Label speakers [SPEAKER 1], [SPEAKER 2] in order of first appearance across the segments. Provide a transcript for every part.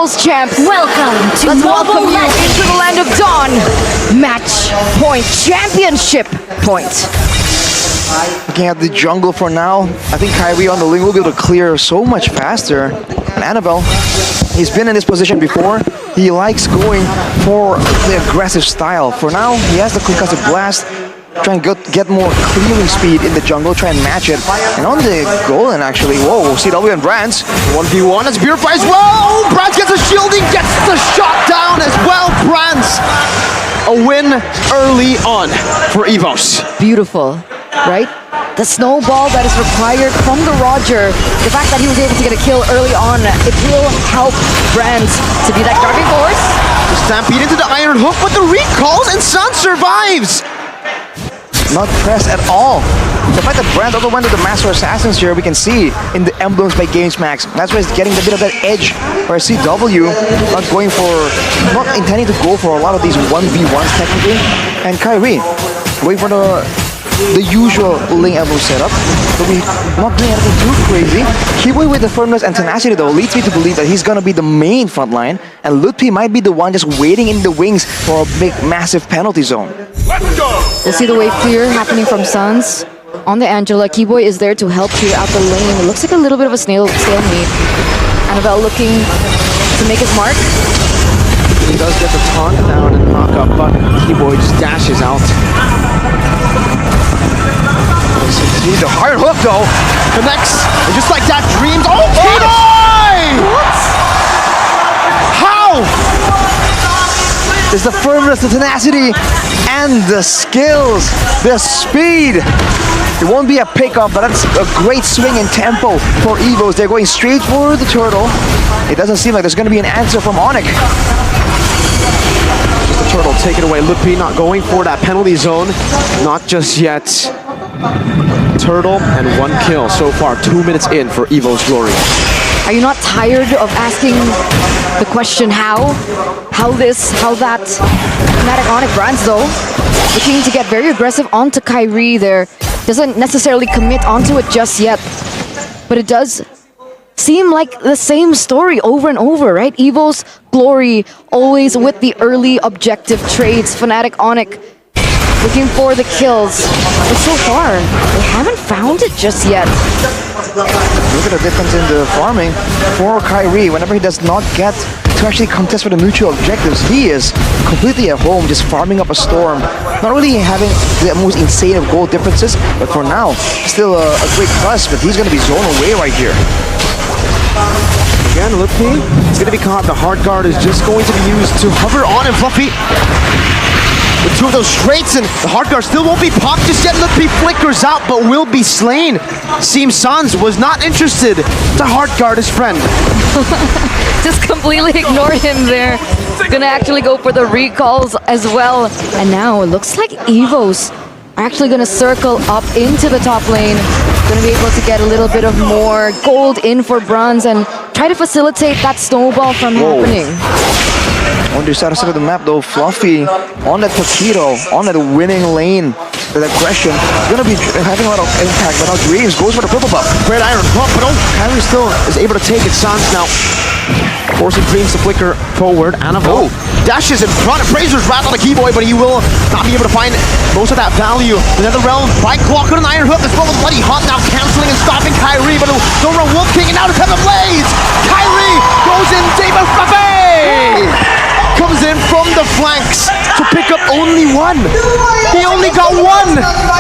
[SPEAKER 1] Evos champs.
[SPEAKER 2] Welcome to
[SPEAKER 1] Let's welcome you
[SPEAKER 2] Legends.
[SPEAKER 1] into the land of dawn. Match point, championship point.
[SPEAKER 3] Looking at the jungle for now, I think Kyrie on the lane will be able to clear so much faster. And Annabelle, he's been in this position before. He likes going for the aggressive style. For now, he has the concussive blast. Try and get more clearing speed in the jungle, try and match it. And on the golden actually, whoa, CW and Brands.
[SPEAKER 4] 1v1 as Purify as well. Brands gets a shielding, gets the shot down as well. Brands, a win early on for Evos.
[SPEAKER 1] Beautiful, right? The snowball that is required from the Roger, the fact that he was able to get a kill early on, it will help Brands to be that driving force.
[SPEAKER 4] The stampede into the Iron Hook, but the recalls and Sun survives.
[SPEAKER 3] Not pressed at all. The fact that Brands also went to the Master Assassins here, we can see in the emblems by GamesMax. That's why he's getting a bit of that edge. Where CW not intending to go for a lot of these 1v1s technically. And Kyrie waiting for the usual lane Evo setup, but we not doing anything too crazy. Kiboy with the firmness and tenacity though leads me to believe that he's gonna be the main front line, and Lutpi might be the one just waiting in the wings for a big, massive penalty zone.
[SPEAKER 1] We'll see the wave clear happening from Suns. On the Angela, Kiboy is there to help clear out the lane. It looks like a little bit of a stalemate. Annabelle looking to make his mark.
[SPEAKER 4] He does get the taunt down and knock up, but Kiboy just dashes out.
[SPEAKER 3] He's the hard hook though.
[SPEAKER 4] Connects, and just like that, dreams. Oh, Kiboy!
[SPEAKER 1] What?
[SPEAKER 4] How?
[SPEAKER 3] It's the firmness, the tenacity, and the skills, the speed. It won't be a pickup, but that's a great swing in tempo for Evos. They're going straight for the turtle. It doesn't seem like there's going to be an answer from Onic.
[SPEAKER 4] Just the turtle, take it away. Lutpi not going for that penalty zone. Not just yet. Turtle and 1 kill so far, 2 minutes in for Evo's Glory.
[SPEAKER 1] Are you not tired of asking the question how? How this, how that? Fnatic Onic Brands though, looking to get very aggressive onto Kyrie there. Doesn't necessarily commit onto it just yet, but it does seem like the same story over and over, right? Evo's Glory always with the early objective trades. Fnatic Onic looking for the kills, but so far they haven't found it just yet.
[SPEAKER 3] Look at the difference in the farming for Kyrie. Whenever he does not get to actually contest for the mutual objectives, he is completely at home, just farming up a storm. Not really having the most insane of gold differences, but for now, still a great plus, but he's going to be zoned away right here.
[SPEAKER 4] Again, Lutpi is going to be caught. The hard guard is just going to be used to hover on him. Fluffy with 2 of those straights, and the hard guard still won't be popped just yet. Lutpi flickers out, but will be slain. Seems Sans was not interested to hard guard his friend.
[SPEAKER 1] Just completely ignore him there. Gonna actually go for the recalls as well. And now it looks like Evos are actually gonna circle up into the top lane. Gonna be able to get a little bit of more gold in for bronze and try to facilitate that snowball from happening.
[SPEAKER 3] On the other side of the map though, Fluffy on that Taquito, on that winning lane. That aggression is going to be having a lot of impact, but now Dreams goes for the purple buff.
[SPEAKER 4] Great Iron Pump, but Kyrie still is able to take it. Sans now forcing Dreams to flicker forward. Annabelle dashes in front. Fraser's wrapped on the Keyboy, but he will not be able to find most of that value. Another realm by Clock on an Iron Hook as well as Bloody Hunt now canceling and stopping Kyrie, but Dora Wolf King and out of Heaven Blaze. Kyrie goes in. Dave Buffet comes in from the flanks to pick up only 1. He only got 1.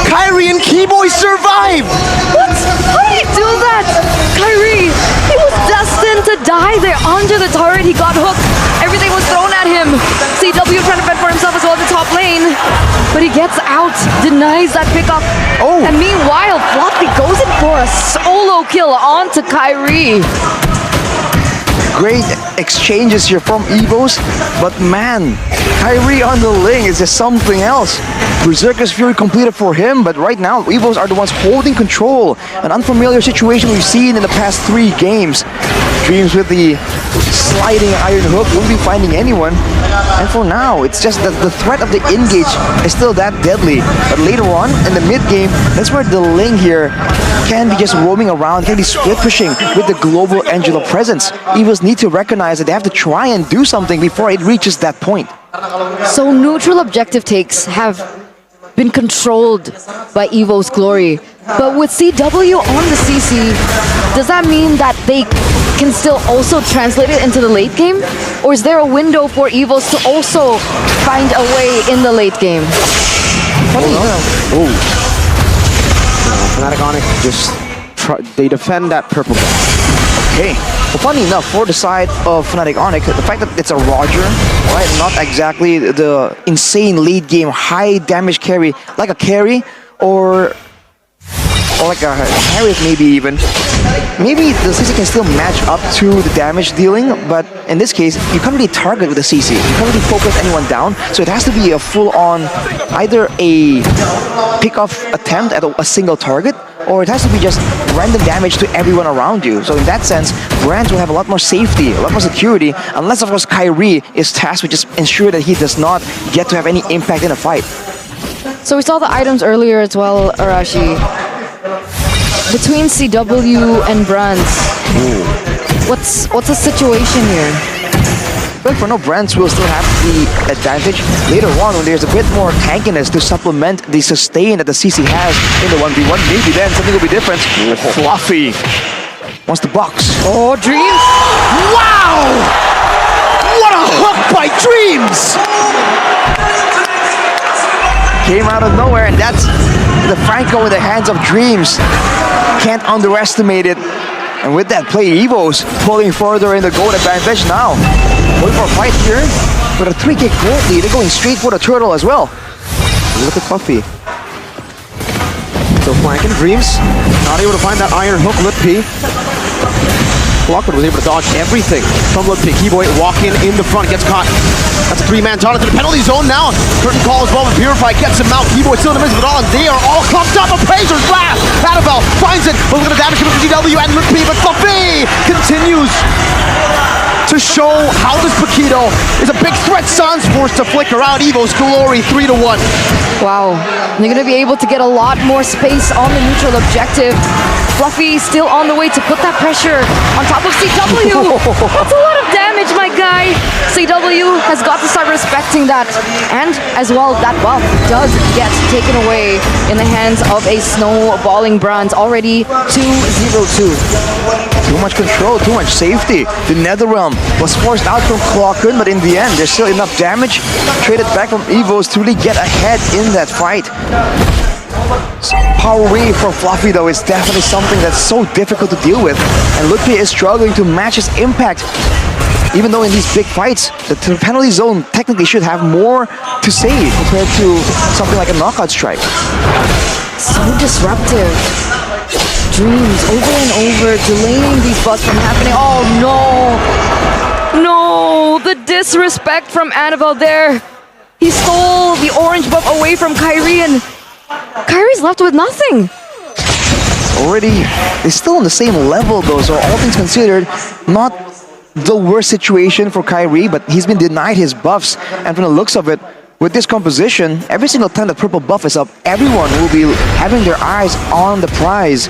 [SPEAKER 4] Kyrie and Keyboy survived.
[SPEAKER 1] What? How did he do that? Kyrie, he was destined to die there under the turret. He got hooked. Everything was thrown at him. CW trying to fend for himself as well at the top lane. But he gets out, denies that pickup.
[SPEAKER 3] Oh.
[SPEAKER 1] And meanwhile, Fluffy goes in for a solo kill onto Kyrie.
[SPEAKER 3] Great exchanges here from Evos, but man, Kyrie on the lane is just something else. Berserker's Fury completed for him, but right now Evos are the ones holding control. An unfamiliar situation we've seen in the past 3 games. Dreams with the sliding iron hook won't be finding anyone. And for now, it's just that the threat of the engage is still that deadly. But later on, in the mid-game, that's where the Ling here can be just roaming around, can be split pushing with the global Angela presence. Evos need to recognize that they have to try and do something before it reaches that point.
[SPEAKER 1] So neutral objective takes have been controlled by Evo's Glory. But with CW on the CC, does that mean that they can still also translate it into the late game? Or is there a window for Evos to also find a way in the late game?
[SPEAKER 4] Fnatic Onic just they defend that purple buff.
[SPEAKER 3] Okay. Well, funny enough, for the side of Fnatic Onic, the fact that it's a Roger, right, not exactly the insane late game high damage carry, like a carry or like a Harriet maybe even. Maybe the CC can still match up to the damage dealing, but in this case, you can't really target with the CC. You can't really focus anyone down, so it has to be a full-on, either a pick-off attempt at a single target, or it has to be just random damage to everyone around you. So in that sense, Brands will have a lot more safety, a lot more security, unless of course Kyrie is tasked with just ensure that he does not get to have any impact in a fight.
[SPEAKER 1] So we saw the items earlier as well, Arashi. Between CW and Brands, what's the situation here?
[SPEAKER 3] But for now, Brands will still have the advantage later on when there's a bit more tankiness to supplement the sustain that the CC has in the 1v1. Maybe then something will be different. Fluffy wants to box.
[SPEAKER 1] Oh, Dreams!
[SPEAKER 4] Wow! What a hook by Dreams!
[SPEAKER 3] Came out of nowhere, and that's the Franco in the hands of Dreams. Can't underestimate it. And with that play, Evos pulling further in the gold advantage now. Going for a fight here with a 3k gold lead. They're going straight for the turtle as well. Look at Puffy.
[SPEAKER 4] So flanking Dreams, not able to find that iron hook. Lutpi. Lockwood was able to dodge everything from Lutpi. Keyboy walking in the front, gets caught. That's a three-man John into the penalty zone now. Curtain call as well with Purify, gets him out. Keyboy still in the midst of it all, and they are all clumped up. Appraiser's blast! Annabelle finds it, but look at the damage coming from GW and Lutpi, but Fluffy continues to show how this Paquito is a big threat. Suns forced to flicker out. Evos Glory 3-1.
[SPEAKER 1] Wow, they're gonna be able to get a lot more space on the neutral objective. Fluffy still on the way to put that pressure on top of CW. That's a lot of damage, my guy. CW has got to start respecting that. And as well, that buff does get taken away in the hands of a snowballing Brands, already 2-0-2.
[SPEAKER 3] Too much control, too much safety. The Netherrealm was forced out from Clockern, but in the end, there's still enough damage traded back from Evos to really get ahead in that fight. Power wave from Fluffy though is definitely something that's so difficult to deal with, and Lutpi is struggling to match his impact. Even though in these big fights, the penalty zone technically should have more to say compared to something like a knockout strike.
[SPEAKER 1] So disruptive. Dreams over and over, delaying these busts from happening. Oh no! No! The disrespect from Annabelle there. He stole the orange buff away from Kyrie, and Kyrie's left with nothing.
[SPEAKER 3] Already, they're still on the same level though, so all things considered, not the worst situation for Kyrie, but he's been denied his buffs, and from the looks of it, with this composition, every single time the purple buff is up, everyone will be having their eyes on the prize.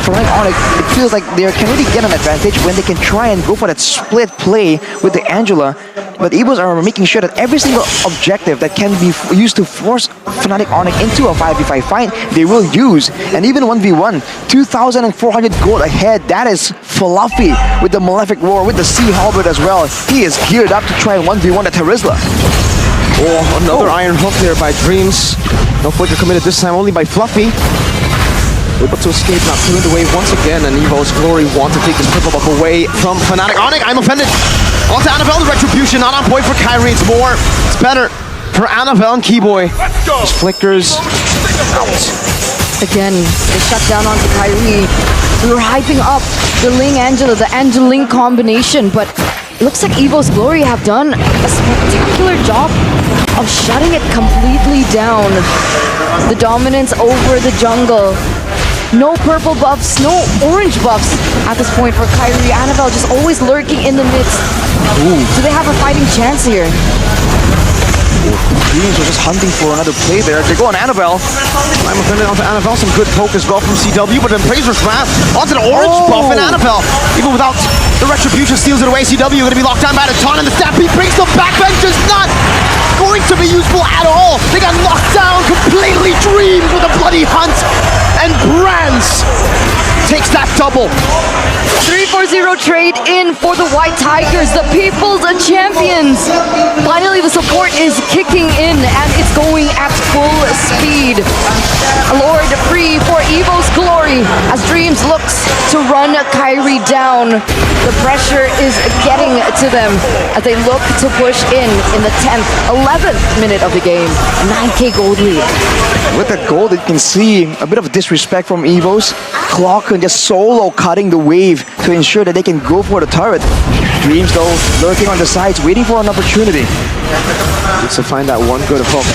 [SPEAKER 3] For like Onic, it feels like they can really get an advantage when they can try and go for that split play with the Angela. But Evos are making sure that every single objective that can be used to force Fnatic Onic into a 5v5 fight, they will use. And even 1v1, 2,400 gold ahead, that is Fluffy with the Malefic Roar, with the Sea Halberd as well. He is geared up to try and 1v1 the Terizla.
[SPEAKER 4] Oh, another iron hook there by Dreams. No flicker committed this time, only by Fluffy. Able to escape, not killing the wave once again, and Evos Glory want to take this purple buff away from Fnatic Onic. I'm offended. Onto Annabelle, the retribution, not on point for Kyrie. It's more, it's better for Annabelle and Keyboy. Just flickers out.
[SPEAKER 1] Again, they shut down onto Kyrie. We were hyping up the Ling Angela, the Angela-Ling combination, but it looks like Evos Glory have done a spectacular job of shutting it completely down. The dominance over the jungle No purple buffs, no orange buffs at this point for Kyrie. Annabelle just always lurking in the midst. Do they have a fighting chance here?
[SPEAKER 3] Dreams are just hunting for another play there. They go on Annabelle.
[SPEAKER 4] I'm offended onto Annabelle. Some good poke as well from CW, but then Razor's Wrath onto the orange buff, and Annabelle, even without the Retribution, steals it away. CW going to be locked down by the taunt, and the Stampede brings them back. Bench is not going to be useful at all. They got knocked down completely. Dreams with a bloody hunt, and Brands takes that double.
[SPEAKER 1] 3-4-0 trade in for the White Tigers, the People's Champions. Finally, the support is kicking in, and it's going at full speed. Lord free for Evos Glory as Dreams looks to run Kyrie down. The pressure is getting to them as they look to push in the 10th, 11th minute of the game. 9K gold lead.
[SPEAKER 3] With that gold, you can see a bit of disrespect from Evos. Clock and just solo cutting the wave to ensure that they can go for the turret. Dreams, though, lurking on the sides, waiting for an opportunity.
[SPEAKER 4] Needs to find that one good hook.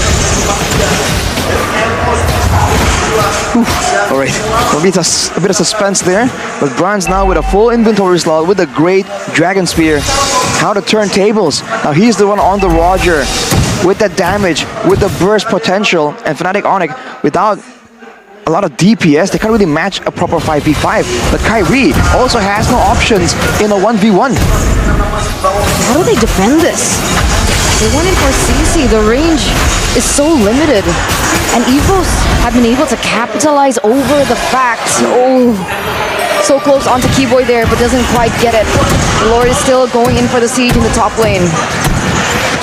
[SPEAKER 3] All right, a bit of suspense there, but Brands now with a full inventory slot with a great Dragon Spear. How to turn tables. Now he's the one on the Roger with that damage, with the burst potential, and Fnatic Onic without a lot of DPS, they can't really match a proper 5v5. But Kyrie also has no options in a 1v1.
[SPEAKER 1] How do they defend this? They went in for CC. The range is so limited. And Evos have been able to capitalize over the fact. Oh, so close onto Keyboy there, but doesn't quite get it. The Lord is still going in for the siege in the top lane.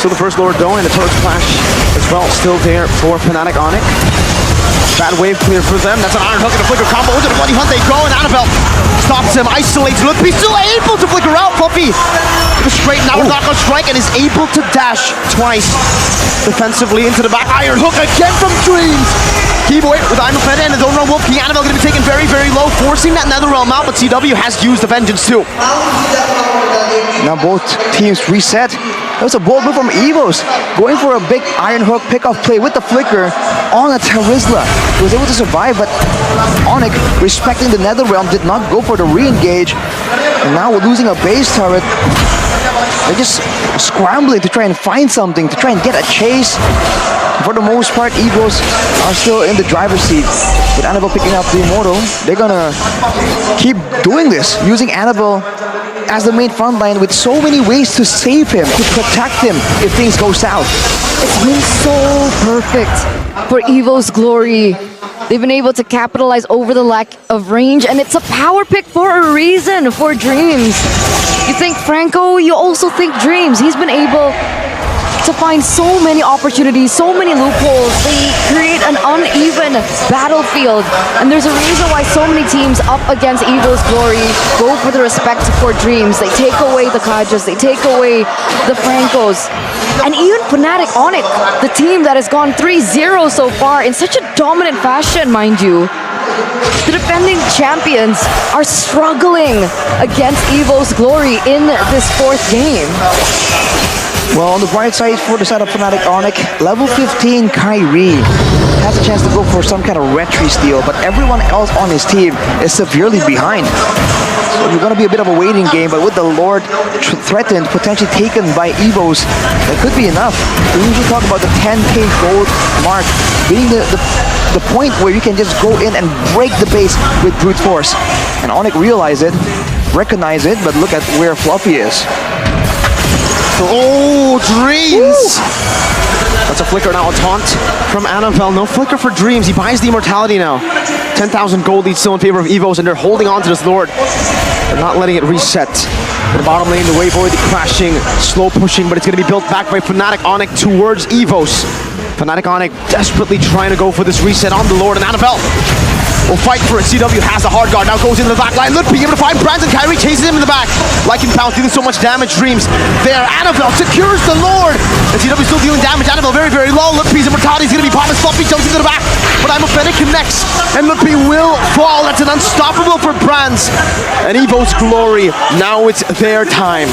[SPEAKER 4] So the first Lord going, the turret splash as well, still there for Fnatic Onic. Bad wave clear for them. That's an Iron Hook and a Flicker combo. Into the bloody hunt they go, and Annabelle stops him, isolates Lutpi, still able to flicker out. Fluffy with a straight now knock-on strike and is able to dash twice defensively into the back. Iron Hook again from Dreams. Keyboy with I'm offended and his own run Wolf King. Annabelle going to be taken very, very low, forcing that Netherrealm out, but CW has used the Vengeance too.
[SPEAKER 3] Now both teams reset. That was a bold move from Evos, going for a big Iron Hook pickoff play with the flicker on a Terizla. He was able to survive, but Onic, respecting the Netherrealm, did not go for the re-engage. And now we're losing a base turret. They're just scrambling to try and find something, to try and get a chase. For the most part, Evos are still in the driver's seat. With Annabelle picking up the Immortal, they're gonna keep doing this, using Annabelle as the main front line with so many ways to save him, to protect him if things go south.
[SPEAKER 1] It's been so perfect for Evos Glory. They've been able to capitalize over the lack of range, and it's a power pick for a reason for Dreams. You think Franco, you also think Dreams. He's been able to find so many opportunities, so many loopholes. They create an uneven battlefield, and there's a reason why so many teams up against Evos Glory go for the respect for Dreams. They take away the Kajas, they take away the Francos, and even Fnatic Onic, the team that has gone 3-0 so far in such a dominant fashion, mind you. The defending champions are struggling against Evos Glory in this fourth game.
[SPEAKER 3] Well, on the bright side for the side of Fnatic Onic, level 15 Kyrie has a chance to go for some kind of retry steal, but everyone else on his team is severely behind. So it's going to be a bit of a waiting game, but with the Lord threatened, potentially taken by Evos, that could be enough. We usually talk about the 10k gold mark being the point where you can just go in and break the base with brute force. And Onic realized it, recognized it, but look at where Fluffy is.
[SPEAKER 4] Oh, Dreams! That's a flicker now, a taunt from Annabelle. No flicker for Dreams. He buys the immortality now. 10,000 gold lead still in favor of Evos, and they're holding on to this Lord. They're not letting it reset. In the bottom lane, the wave already crashing, slow pushing, but it's going to be built back by Fnatic Onic towards Evos. Fnatic Onic desperately trying to go for this reset on the Lord, and Annabelle will fight for it. CW has the hard guard, now goes into the back line. Lutpi able to find Brandon. Kyrie chases him in the back. Like in Pounce, dealing so much damage. Dreams there. Annabelle secures the Lord. And CW still dealing damage. Annabelle very, very low. Lutpi's immortality is going to be popping. Fluffy jumps into the back. But I'm offended connects. And Lutpi will fall. That's an unstoppable for Brands. And Evos Glory. Now it's their time.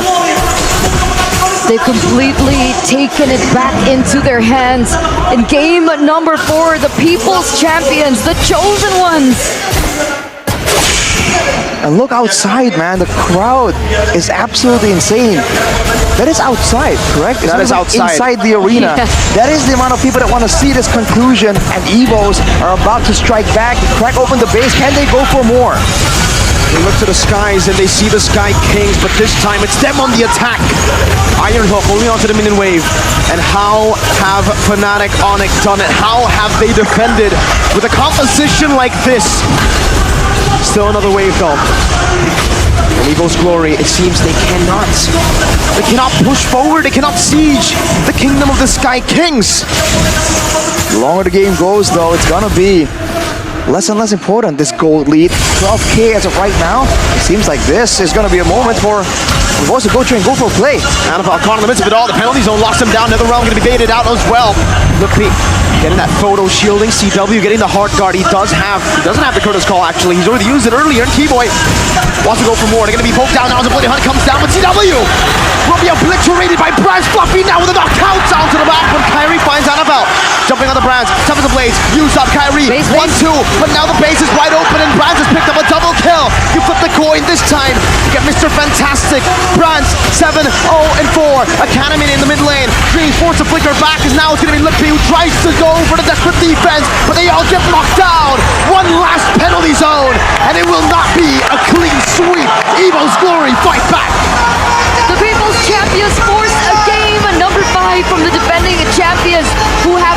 [SPEAKER 1] They've completely taken it back into their hands in game number 4. The People's Champions, the chosen ones.
[SPEAKER 3] And look outside, man. The crowd is absolutely insane. That is outside, correct?
[SPEAKER 4] That is outside.
[SPEAKER 3] Inside the arena.
[SPEAKER 1] Yes.
[SPEAKER 3] That is the amount of people that want to see this conclusion. And Evos are about to strike back, crack open the base. Can they go for more?
[SPEAKER 4] They look to the skies and they see the Sky Kings, but this time it's them on the attack. Iron Hook only onto the minion wave. And how have Fnatic Onic done it? How have they defended with a composition like this? Still another wave though. And Evos Glory, it seems they cannot push forward, they cannot siege the kingdom of the Sky Kings.
[SPEAKER 3] The longer the game goes, though, it's gonna be less and less important, this gold lead. 12K as of right now. It seems like this is gonna be a moment for Evos to go try and go for a play.
[SPEAKER 4] Anapal caught in the midst of it all. The penalty zone locks him down. Netherrealm going to be baited out as well. Look, Pete, getting that photo shielding. CW getting the hard guard. He doesn't have the Curtis call, actually. He's already used it earlier. And Keyboy wants to go for more. They're going to be poked down now as the Bloody Hunt comes down. But CW will be obliterated by Brands. Fluffy now with a knockout down to the back when Kyrie finds Anapal. Jumping on the Brands. Tough as the blades. Use up Kyrie. 1-2. But now the base is wide open and Brands has picked up a double kill. You flip the coin this time. You get Mr. Fantastic. Brands 7-0-4. Academy in the mid lane. Dreams force to flicker back as now it's going to be Lippy who tries to go for the desperate defense, but they all get blocked down. One last penalty zone, and it will not be a clean sweep. Evos Glory fight back.
[SPEAKER 1] The People's Champions force a game number 5 from the defending champions who have